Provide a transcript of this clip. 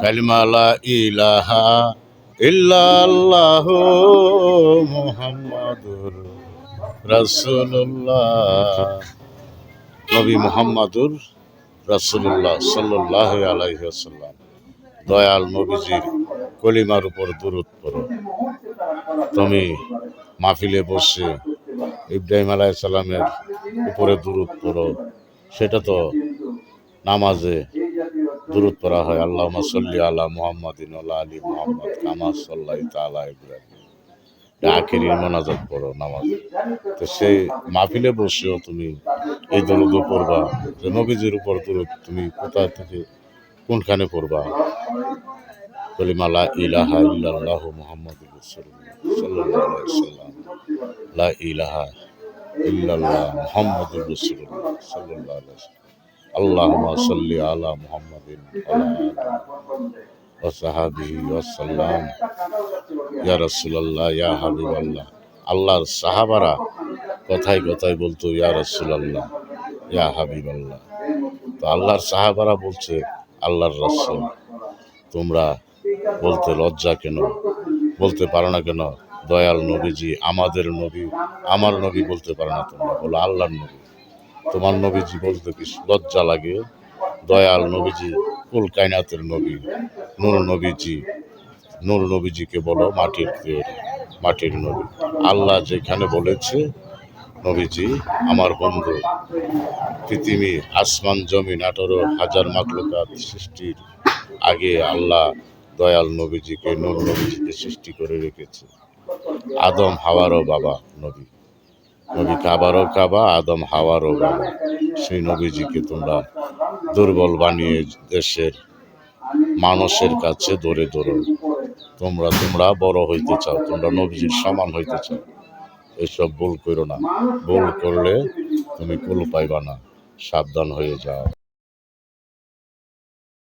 কালিমা লা ইলাহা ইল্লাল্লাহু মুহাম্মাদুর রাসূলুল্লাহ। নবী মুহাম্মাদুর রাসূলুল্লাহ সাল্লাল্লাহু আলাইহি ওয়াসাল্লাম দয়াল নবীজির কলিমার উপর দুরূদ পড়ো। তুমি মাহফিলে বসে ইব্রাহিম আলাইহিস সালামের উপরে দুরূদ পড়ো, সেটা তো নামাজে দুরূদ পড়া হয়। আল্লাহুম্মা সাল্লি আলা মুহাম্মাদিন ওয়া আলা আলি মুহাম্মাদ কামা সাল্লাইতা আলা ইব্রাহিম। আখেরি মোনাজাত পড়ো নামাজে। তো সেই মাহফিলে বসেও তুমি এই দরুদ পড়বা, যে নবীজির উপর দরুদ তুমি কোথা থেকে কোনখানে পড়বা? কালিমা লা ইলাহা ইল্লাল্লাহু মুহাম্মাদুর রাসূলুল্লাহ সাল্লাল্লাহু আলাইহি ওয়াসাল্লাম। লা ইলাহা ইল্লাল্লাহ মুহাম্মাদুর রাসূলুল্লাহ সাল্লাল্লাহু আলাইহি ওয়াসাল্লাম। আল্লাহুম্মা সাল্লি আলা মুহাম্মাদিন ওয়া আলা আলি ওয়া সাহবিহি ওয়াসাল্লাম। ইয়া রাসূলুল্লাহ, ইয়া হাবিবাল্লাহ। আল্লাহর সাহাবারা কথায় কথায় বলতো ইয়া রাসূলুল্লাহ, ইয়া হাবিবাল্লাহ। তো আল্লাহর সাহাবারা বলছে আল্লাহর রাসূল, তোমরা বলতে লজ্জা কেন, বলতে পারো না কেন? দয়াল নবীজি আমাদের নবী, আমার নবী বলতে পারো না তোমরা, বলো আল্লাহর নবী। তোমার নবীজি বলতে কি লজ্জা লাগে? দয়াল নবীজি কুল কায়নাতের নবী, নূর নবীজি, নূর নবীজিকে বলো মাটির তৈরি, মাটির নবী। আল্লাহ যেখানে বলেছে নবীজি আমার বন্ধু, পৃথিবী আসমান জমিন 18,000 মাখলুকাত সৃষ্টির আগে আল্লাহ দয়াল নবীজিকে, নূর নবীজিকে সৃষ্টি করে রেখেছে। আদম হাওয়ারও বাবা নবী, নবী কাবারও কাবা, আদম হাওয়ারও বাবা। সেই নবীজিকে তোমরা দুর্বল বানিয়ে দেশের মানুষের কাছে দৌড়ে দৌড়ো। তোমরা বড় হইতে চাও, তোমরা নবীজির সমান হইতে চাও, এসব ভুল করো না। ভুল করলে তুমি কুল পাইবা না, সাবধান হয়ে যাও।